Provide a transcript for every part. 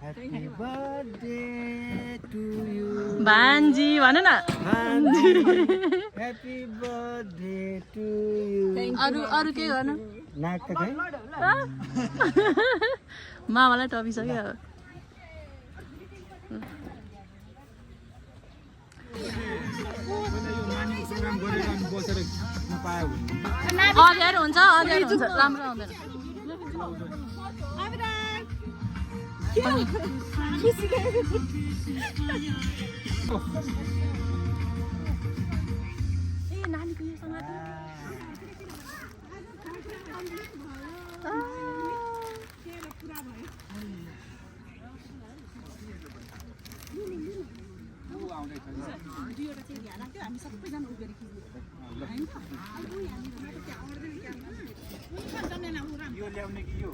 Happy birthday to you. भान्जी भन न Happy birthday to you. अरू के गर्नु नाक त खै मामालाई टपिसक्यो अब अँध्यारो हुन्छ राम्रो आउँदैन नानीको यो सँग हामी सबैजना उयो यो ल्याउने कि यो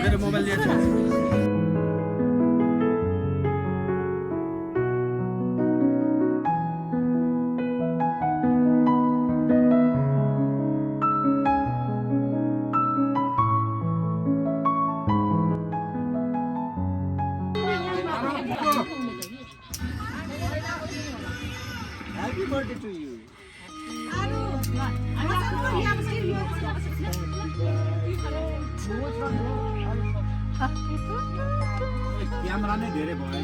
मेरो मोबाइल लिएर Happy birthday to you. Camera नै धेरै भयो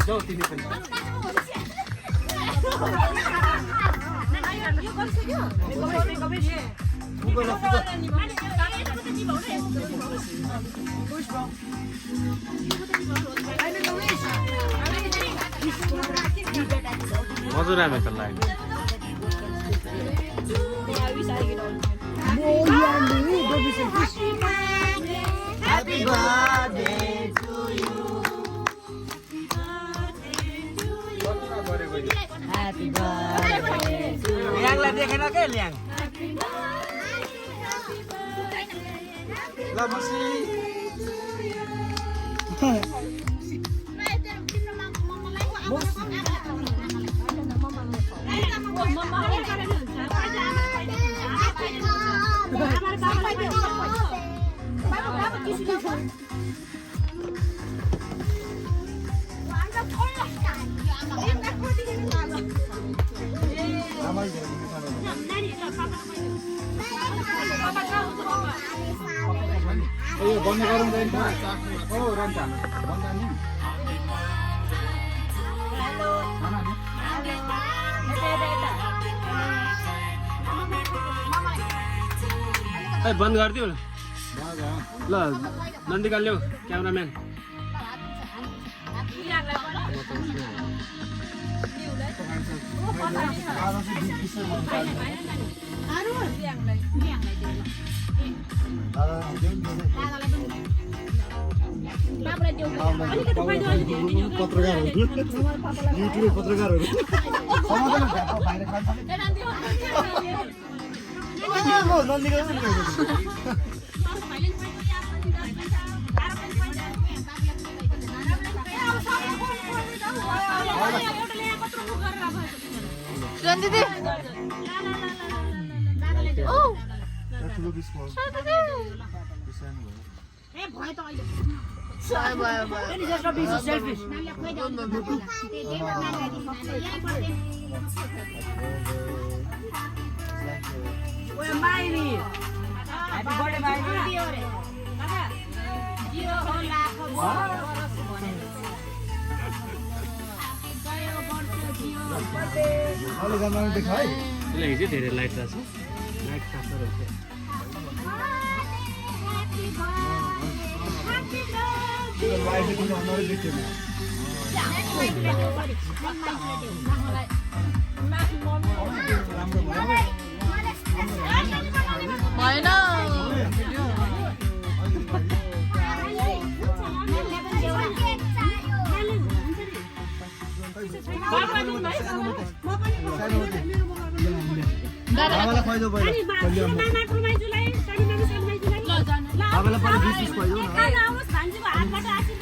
जाऊ तिमी पनि मजुर आमे त लाग्यो Happy birthday to you. Happy birthday to you. ल्याङलाई देखेन के ल्याङ ल मसी यो बन्द गरौँ दैन ओ रन्ता बन्द नि ए बन्द गरिदिऊ न ल नन्दिका ल्याऊ क्यामेराम्यान युट्युब पत्रकारहरू दिदी यसले हिजो धेरै लाइट रहेछ लाइट काट्छ रहेछ भएन आमालाई खुवाइदेऊ पहिला आमालाई पहिला 20 पिस खुवाइदेऊ न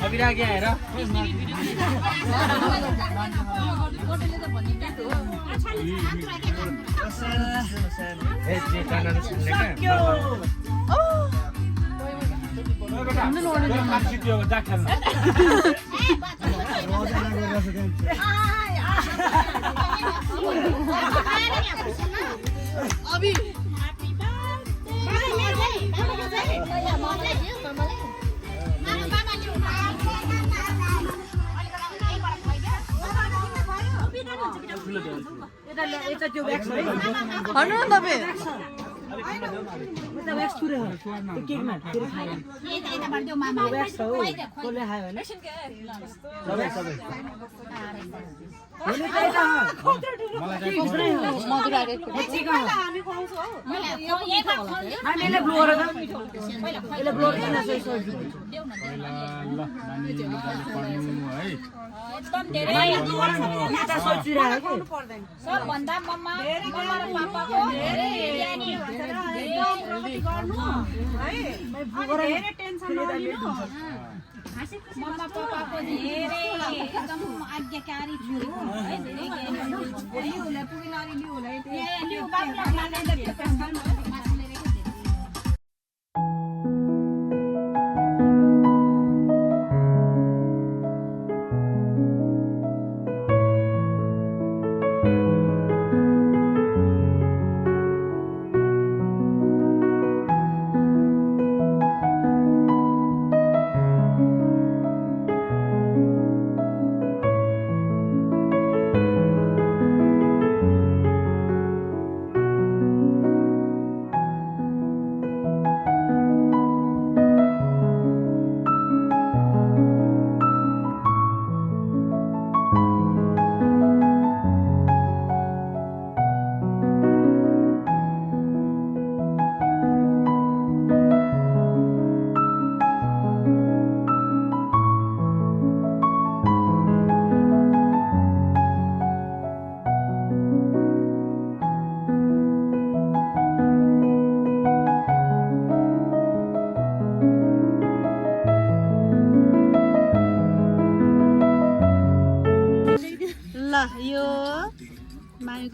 अभिरागी आएर भन्नु न तपाईँ सबभन्दा मम्मा र पापाको धेरै मम्मा पापाको धेरै एकदम आज्ञाकारी छोरी है धेरै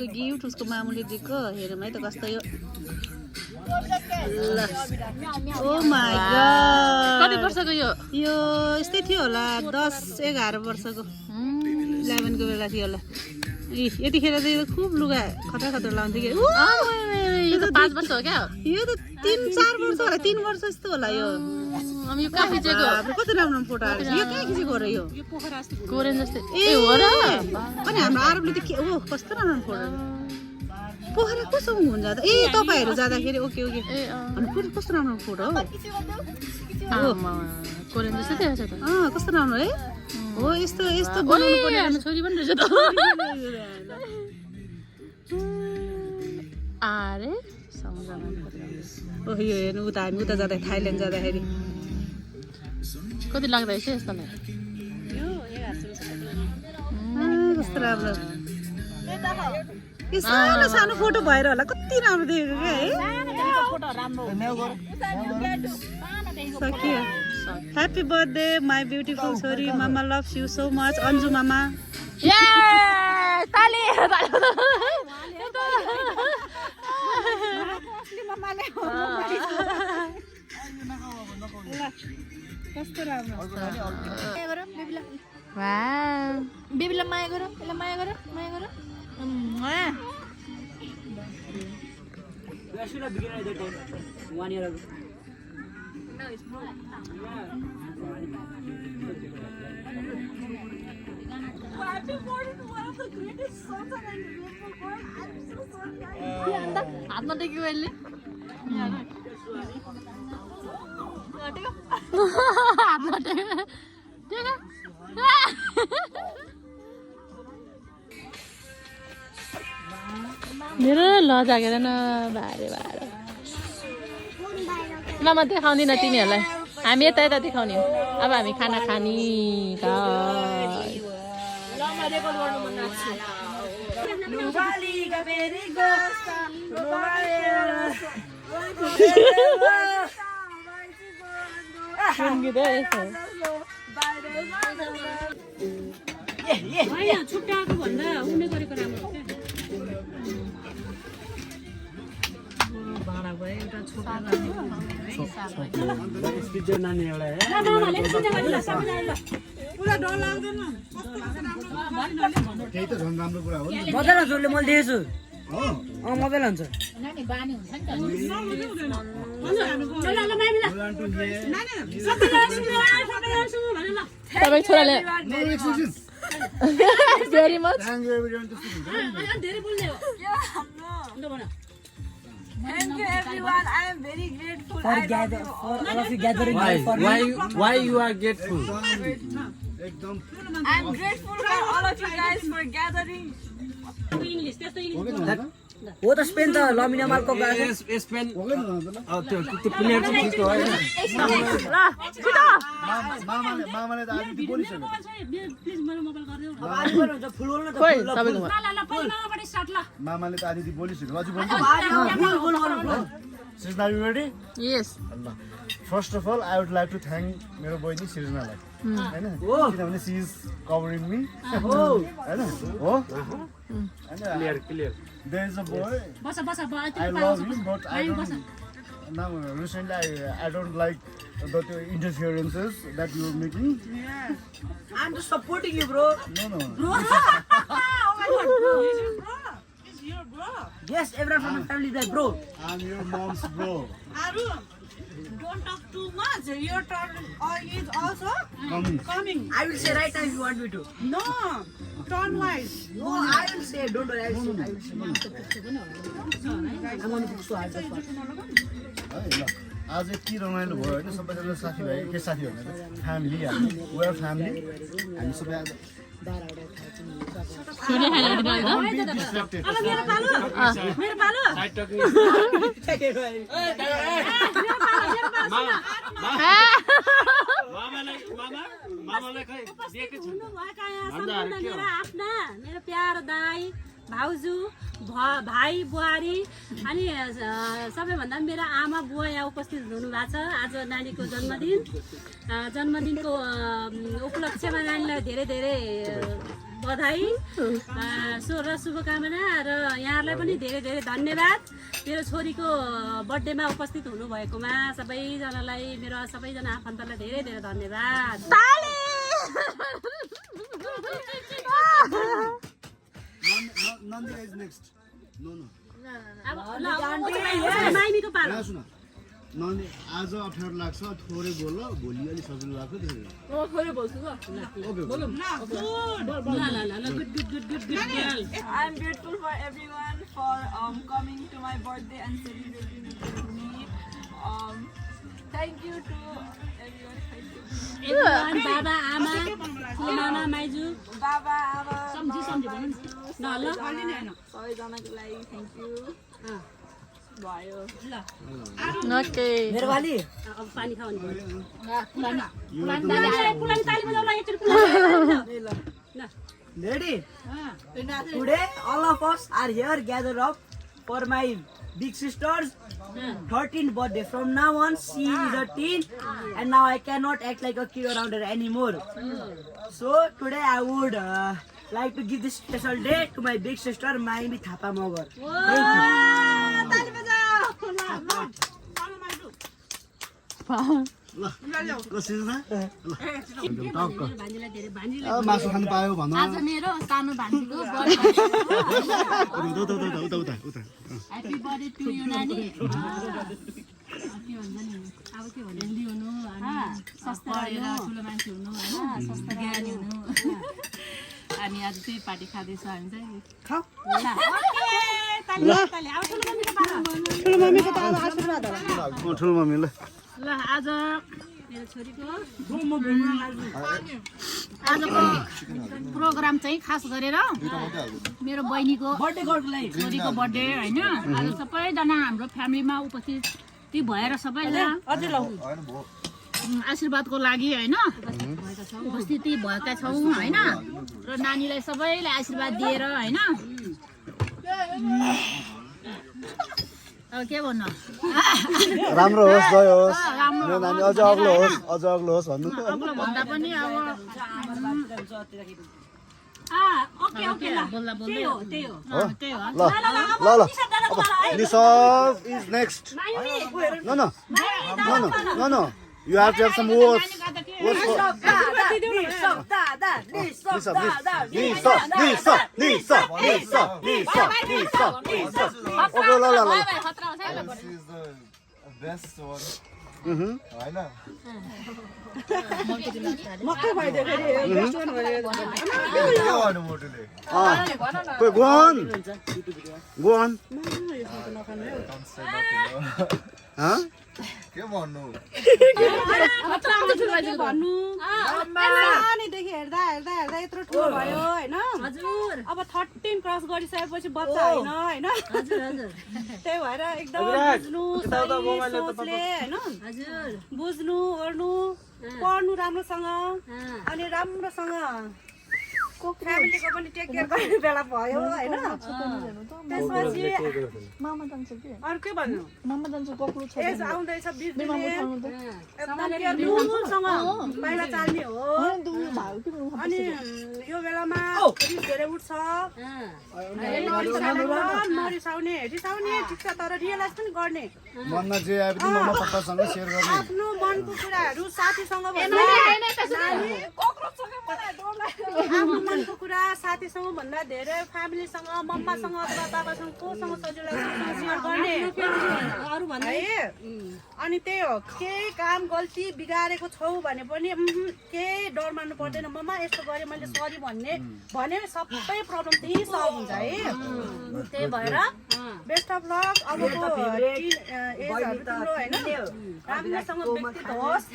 बर्थडेको गिफ्ट उसको मामुले दिएको हेरौँ है त कस्तो यो ल ओ माई गॉड कति वर्षको यो यो यस्तै थियो होला 10-11 वर्षको 11 को बेला थियो होला यतिखेर त यो खुब लुगा खतरा खतरा लाउँथ्यो कि यो त 5 वर्ष हो क्या यो त 3-4 वर्ष होला 3 वर्ष जस्तो होला यो यो कहाँ खिचेको कति राम्रो फोटो आएको छ यो कहाँ खिचेको हो र यो कोरियन जस्तै ए हो र अनि हाम्रो आरबले त के ओ कस्तो राम्रो फोटो पोखरा कस्तो हुन्छ त ए तपाईहरु जाँदाखेरि ओके ओके अनि पुरै कस्तो राम्रो फोटो हो कोरियन जस्तै देखाउँछ त कस्तो राम्रो है हो यस्तो यस्तो बनाउनु पर्ने हाम्रो छोरी पनि रहेछ त अरे सम्झना ओहो यो हेर्नु उता हामी उता जाँदा थाइल्यान्ड जाँदाखेरि कति लाग्दै छ यस्तोलाई कस्तो राम्रो यो सानो सानो फोटो भएर होला कति राम्रो देखेको क्या है सकियो ह्याप्पी बर्थडे माई ब्युटिफुल छोरी मामा loves you so much Anju मामा ताली कस्तो राम्रो बेबीलाई माया गर यसलाई माया गर हातमा टेक्यो अहिले हातमा टेक्यो मेरो लजागेर न भारे भारे ल म देखाउँदिनँ तिमीहरूलाई हामी यता यता देखाउने अब हामी खाना खाने छुट्टाएको भन्दा उनले गरेको राम्रो नानी एउटा त्यही त झन् राम्रो कुरा हो नि मजा लाग्छ उसले मैले देखेछु मजा लाग्छ तपाईँ छोराले very much Thank you everyone. I am very grateful. For all of you gathering for me. Why you are grateful? एकदम I am grateful for all of you guys for gathering. हो त स्पेन त लमिना मालको गएको Spain त्यो player चाहिँ ठिक हो हैन मामाले त आज बोलिसक्यो मामाले त आदि बोलिसक्यो अझै बोल्छ Srijana you ready yes first of all I would like to thank मेरो बहिनी सृजनालाई हैन किनभने सी इज कभरिङ मी हैन हो clear there is a boy I love him but I don't now recently I don't like the interferences that you are making I'm just supporting you, bro. no Oh my god, bro. He's your bro. He's your bro. Yes, everyone from my family is like bro. I'm your mom's bro Arun, don't talk too much. Your turn is also coming. I will say right now if you want me to. No, turn wise. No, I will say. Don't worry, I will say. I'm going to put so hard. है ल आज यति रमाइलो भयो हैन सबैजना साथीभाइ के साथी भन्दा फ्यामिली हामी वी आर फ्यामिली हामी सबै आज छोरी खाना दिनु distracted मेरो पालो साइड टकिङ मामालाई खै दिएकै छु मेरो प्यारो दाई भाउजू भाइ बुहारी अनि सबैभन्दा मेरा आमा बुवा यहाँ उपस्थित हुनुभएको छ आज नानीको जन्मदिनको उपलक्ष्यमा नानीलाई धेरै धेरै बधाई र शुभकामना र यहाँलाई पनि धेरै धेरै धन्यवाद मेरो छोरीको बर्थडेमा उपस्थित हुनुभएकोमा सबैजनालाई मेरो सबैजना आफन्तलाई धेरै धेरै धन्यवाद Nandi is next. No. अब माइमीको पालो नन्दी आज अप्ठ्यारो लाग्छ थोरै बोल भोलि अलि सजिलो लाग्छ थोरै बोल्छु ल I'm grateful for everyone for coming to my birthday and celebrating with me. Thank you to everyone. बाबा आमा मामा माइजू बाबा आमा सम्झी भन्नु न ल सबैजनाको लागि थ्याङ्क यू भयो ओके मेरो वाली अब पानी खाऊ नि Lady, today all of us are here gathered up for my big sister's 13th birthday. From now on, she is a teen, and now I cannot act like a kid around her anymore. So today I would like to give this special day to my big sister, Maimi Thapa Mogar. Thank you. मासु खानु पायो भन आज मेरो सानो भान्जीको happy birthday to you नानी के भन्छ नि अब के भन्नु हेल्दी हुनु अनि सस्ता रहेर ठुलो मान्छे हुनु हैन सस्ता ज्ञानी हुनु अनि आज त्यही पार्टी खाँदैछ हामी चाहिँ ठुलो मम्मीको त अब आशीर्वाद होला ठुलो मम्मी ल ल आज मेरो छोरीको आजको प्रोग्राम चाहिँ खास गरेर मेरो बहिनीको छोरीको बर्थडे होइन आज सबैजना हाम्रो फ्यामिलीमा उपस्थित भएर सबैजना आशीर्वादको लागि होइन उपस्थिति भएका छौँ होइन र नानीलाई सबैलाई आशीर्वाद दिएर होइन अब के भन्नु राम्रो होस् जय होस् मेरो नानी अझ अग्लो होस् भन्नु त अग्लो भन्दा पनि अब ओके ओके ल बोल्दा त्यही हो त्यही हो ल निसब is next no you have to have some words best one. होइन मक्कै भइदियो फेरि बेस्ट वान भयो के भन्नु मोटुले go on के भन्नु नानीदेखि हेर्दा हेर्दा हेर्दा यत्रो ठुलो भयो होइन हजुर अब 13 क्रस गरिसकेपछि बच्चा होइन होइन त्यही भएर एकदम बुझ्नु सही सोचले होइन हजुर बुझ्नु ओर्नु पढ्नु राम्रोसँग अनि राम्रोसँग फ्यामिलीको पनि टेक केयर गर्ने बेला भयो होइन त्यसपछि अरू के भन्नु एज आउँदैछ बिजुलीसँग पहिला चाल्ने हो अनि यो बेलामा रिस धेरै उठ्छ नरिसाउने रिसाउने ठिक छ तर रियलाइज पनि गर्ने मनमा जे आए पनि मम्मा पप्पासँग शेयर गर्ने आफ्नो मनको कुराहरू साथीसँग आफ्नो मनको कुरा साथीसँग भन्दा धेरै फ्यामिलीसँग मम्मासँग अथवा बाबासँग कोसँग सजिलो सेयर गर्ने अरू भन्दा अनि त्यही हो केही काम गल्ती बिगारेको छौ भने पनि केही डर मान्नु पर्दैन मम्मा यस्तो गरेँ मैले सरी भने सबै प्रब्लम त्यही सल्भ हुन्छ है त्यही भएर बेस्ट अफ लक अबको एजहरू तिम्रो होइन राम्रोसँग व्यक्तित्व होस्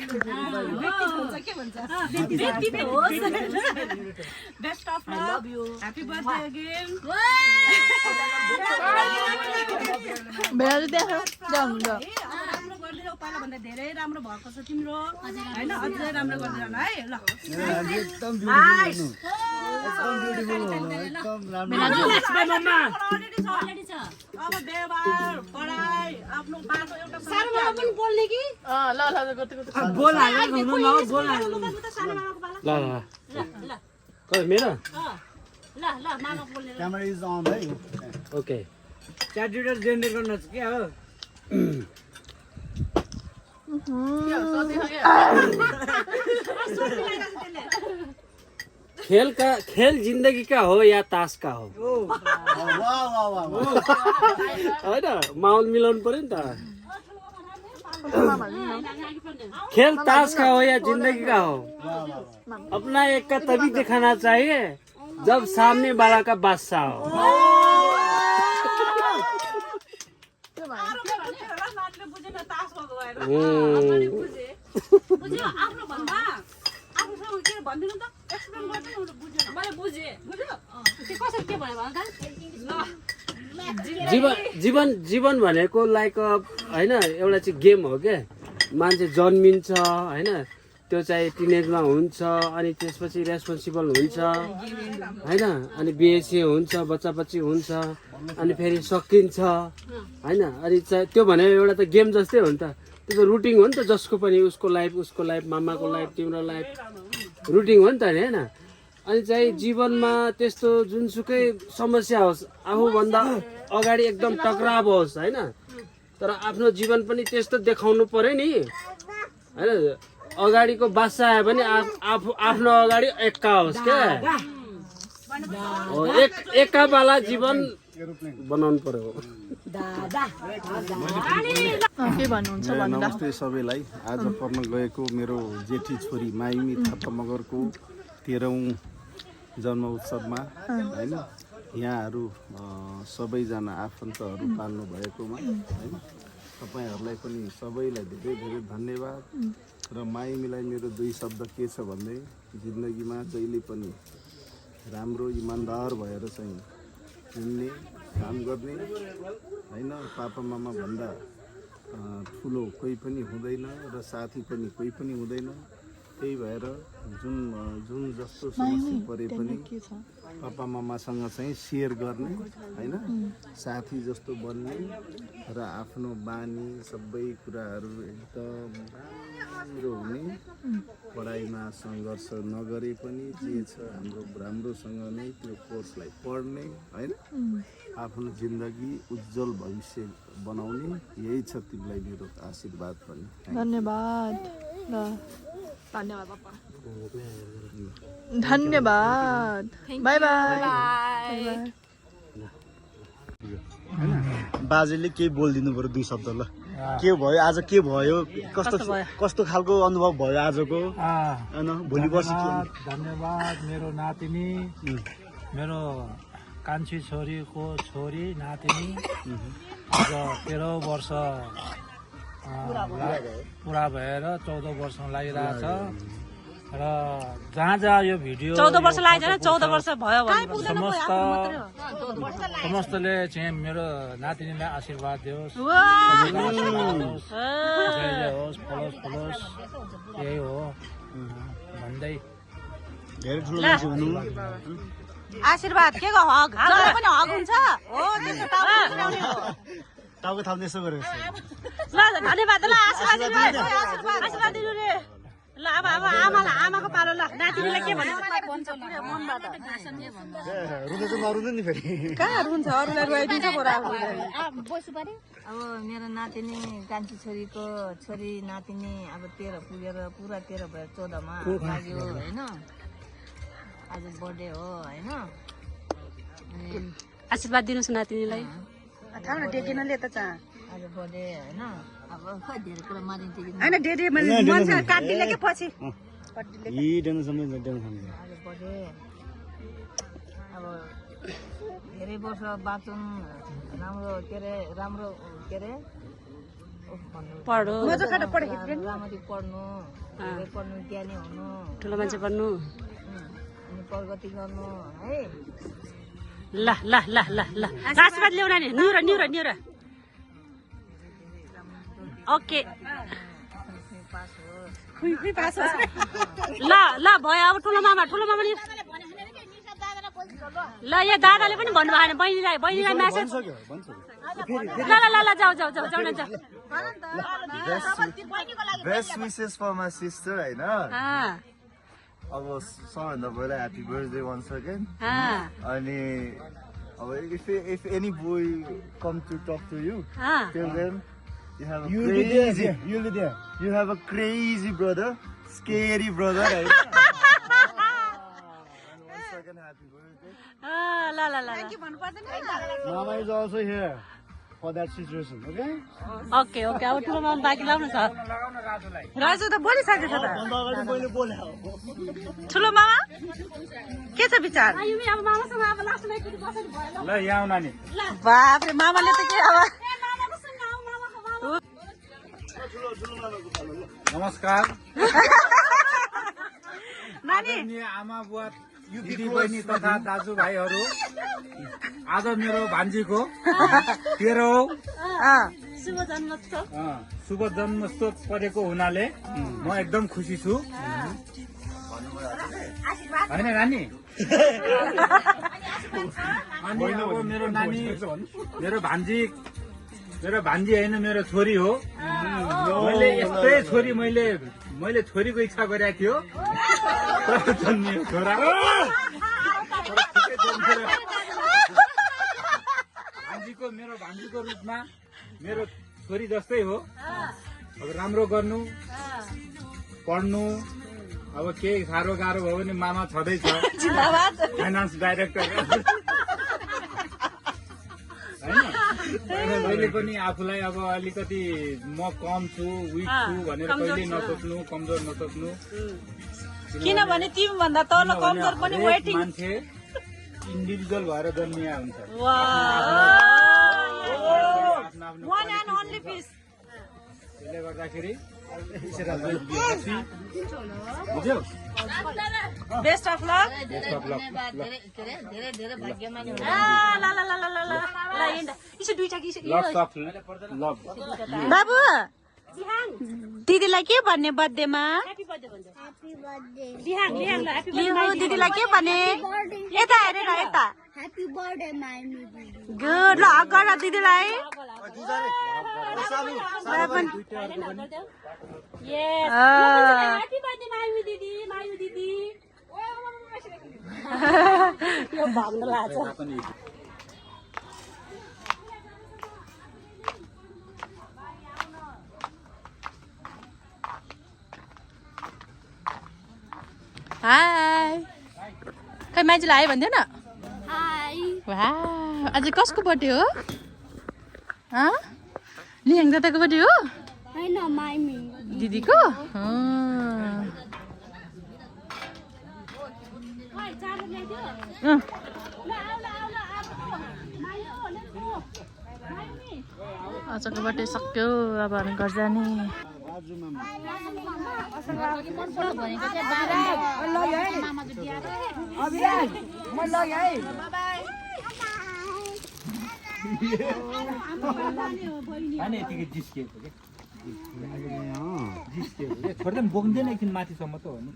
best of lock happy birthday again भेट देखो जाउँ ल गरिदिनु पहिला भन्दा धेरै राम्रो भएको छ तिम्रो होइन अझै राम्रो गरिदिनु है ल एकदम ब्युटिफुल एकदम राम्रो अलरेडी छ अब व्यवहार पढाइ आफ्नो बाटो एउटा सानो मामा पनि बोल्ने कि बोल हाल्नु न बोल हाल्नु सानो मामाको बाला ल ल ल मेरो ल ल मामा बोल्ने क्यामेरा इज अन है ओके च्याट जिटर जेनेरेट गर्न चाहिँ के हो खेल जिंदगी का हो या ताश का हो वाह वाह वाह होइन माहौल मिलाउनु पर्यो नि त खेल ताश का हो या जिंदगी का हो अपना एक का तभी दिखाना चाहिए जब सामने वाला का बादशाह हो बुझेन तास भएको भएर बुझ्यो आफ्नो भन्दा आफूसँग के भनिदिनु त एक्सप्लेन गर्दैन बुझेन मैले बुझेँ बुझ्यो त्यो कसरी के भयो भन त जीवन जीवन भनेको लाइक होइन एउटा चाहिँ गेम हो क्या मान्छे जन्मिन्छ होइन त्यो चाहिँ टिनेजमा हुन्छ अनि त्यसपछि रेस्पोन्सिबल हुन्छ होइन अनि बिएसए हुन्छ बच्चा बच्ची हुन्छ अनि फेरि सकिन्छ होइन अनि त्यो भनेको एउटा त गेम जस्तै हो नि त त्यो त रुटिन हो नि त जसको पनि उसको लाइफ मामाको लाइफ तिम्रो लाइफ रुटिन हो नि त नि होइन अनि चाहिँ जीवनमा त्यस्तो जुनसुकै समस्या होस् आफूभन्दा अगाडि एकदम टक्राव होस् होइन तर आफ्नो जीवन पनि त्यस्तो देखाउनु पर्यो नि होइन अगाडिको बादशाह आयो भने आफ्नो अगाडि एक्का होस् क्या एकावाला जीवन बनाउनु पर्यो नमस्ते सबैलाई आज पढ्न गएको मेरो जेठी छोरी माइमी थापा मगरको 13औं जन्म उत्सवमा होइन यहाँहरू सबैजना आफन्तहरू पाल्नु भएकोमा होइन तपाईँहरूलाई पनि सबैलाई धेरै धेरै धन्यवाद र माइमीलाई मेरो 2 शब्द के छ भन्दै जिन्दगीमा जहिले पनि राम्रो इमान्दार भएर चाहिँ हिँड्ने काम गर्ने होइन पापा मामा भन्दा ठुलो कोही पनि हुँदैन र साथी पनि कोही पनि हुँदैन त्यही भएर जुन जस्तो समस्या परे पनि पापा मामासँग चाहिँ सेयर गर्ने होइन साथी जस्तो बन्ने र आफ्नो बानी सबै कुराहरू एकदम राम्रो हुने पढाइमा सङ्घर्ष नगरे पनि जे छ हाम्रो राम्रोसँग नै त्यो कोर्सलाई पढ्ने होइन आफ्नो जिन्दगी उज्जवल भविष्य बनाउने यही छ तिमीलाई मेरो आशीर्वाद पनि धन्यवाद धन्यवाद पापा धन्यवाद बाई बाई बाजेले केही बोलिदिनु पर्यो 2 शब्द ल के भयो आज के भयो कस्तो खालको अनुभव भयो आजको हैन भोलि पर्सि धन्यवाद मेरो नातिनी मेरो कान्छी छोरीको छोरी नातिनी आज 13 वर्ष पुरा भएर 14 वर्ष लागिरहेछ र जहाँ यो भिडियो 14 वर्ष लागेन 14 वर्ष भयो भने समस्तले चाहिँ मेरो नातिनीलाई आशीर्वाद दियोस् जय होस् फलोस् यही हो भन्दै धेरै ठुलो मान्छे हुनु आशीर्वाद के को हग जसले पनि हग हुन्छ हो त्यसो टाउको थाप्ने यसो गरेर ल धन्यवाद ल आशीर्वाद दिनु रे ल अब आमाको पालो ल नातिनीलाई के भन्नु रुँदै चाहिँ नरुँदैन नि फेरि कहाँ रुन्छ अरूलाई रुवाइदिन्छ बरु अब मेरो नातिनी कान्छी छोरीको छोरी नातिनी अब 13 पुगेर पुरा 13 भयो 14 मा लाग्यो होइन आज बर्थडे हो होइन आशीर्वाद दिनुस् नातिनीलाई थाहा न डेकेनले त चाहिँ आज बर्थडे होइन अब खै धेरै कुरा मानिन्छ कि हैन डेडे मान्छे काटिले के पछि यी डेन समय डेन खान्छ आज बर्थडे अब धेरै वर्ष बाँचौँ राम्रो के अरे पढ्नु राम्ररी पढ्नु धेरै पढ्नु ज्ञानी हुनु ठुलो मान्छे बन्नु अनि प्रगति गर्नु है ल ल ल ल ल आशीर्वाद ल्याउन नि न्युरा ओके ल ल भयो अब ठुलो मामा नि ल यहाँ दादाले पनि भन्नु भएन बहिनीलाई म्यासेज ल ल ल जाऊ न जाऊ Best wishes for my sister, होइन? अब सबभन्दा पहिला ह्याप्पी बर्थडे वन्स अगेन अनि अब if any boy come to talk to you, tell them you have a crazy brother, scary brother, right? And once again happy birthday. ल Mama is also here for that situation, okay? Okay अब ठुलो मामा बाँकी लाउनु छ राजु त बोलिसकेको छ त ठुलो मामा के छ विचार अब मामासँग अब लास्टमा एकचोटि बसेर भयो ल यहाँ आउन नि बाफ्रे मामाले त के अब नमस्कार नानी आमा बुवा दिदी बहिनी तथा दाजुभाइहरू आज मेरो भान्जीको 13औं शुभ जन्मोत्सव परेको हुनाले म एकदम खुसी छु होइन नानी अनि अब मेरो नानी मेरो भान्जी होइन मेरो छोरी हो मैले यस्तै छोरी मैले छोरीको इच्छा गरेको थियो जन्मियो छोरा मेरो भान्जीको रूपमा मेरो छोरी जस्तै हो अब राम्रो गर्नु पढ्नु अब केही साह्रो गाह्रो भयो भने मामा छँदैछ फाइनान्स डाइरेक्टर होइन मैले पनि आफूलाई अब अलिकति म कम छु विक छु भनेर कहिले नसोच्नु कमजोर नसोच्नु किनभने तिमी भन्दा तल कमजोर पनि वेटिङ मान्छे इन्डिभिजुअल भएर जन्मिया हुन्छ वान एन्ड ओन्ली पिस त्यसले गर्दाखेरि बुझ्यौ बेस्ट अफ लक धेरै भाग्यमानी ल यसो दुईटा बाबु दिदीलाई के भन्ने बर्थडेमा दिदीलाई के भन्ने यता हेरेर यता गुड ल हग गर दिदीलाई यो भन्न लाग्छ हाई खै मान्छेलाई आयो भन्थ्यो न आज कसको बर्थडे हो लिहाङ दादाको बर्थडे हो दिदीको आजको बर्थडे सक्यो अब हामी घर जाने यतिकै जिस्किएको छोड्दा पनि बोक्दैन एकछिन माथिसम्म त हो नि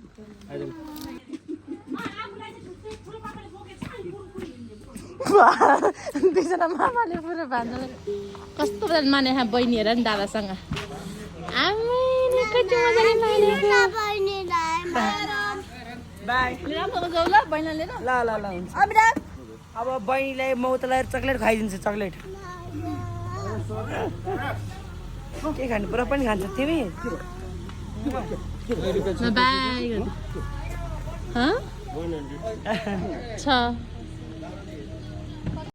दुईजना मामाले पुरा भान्जा कस्तो माने बहिनी हेर नि दादासँग कति मजाले अब बहिनीलाई मौतलाई चक्लेट खुवाइदिन्छु चक्लेट के खानु पुरा पनि खान्छ तिमी बाई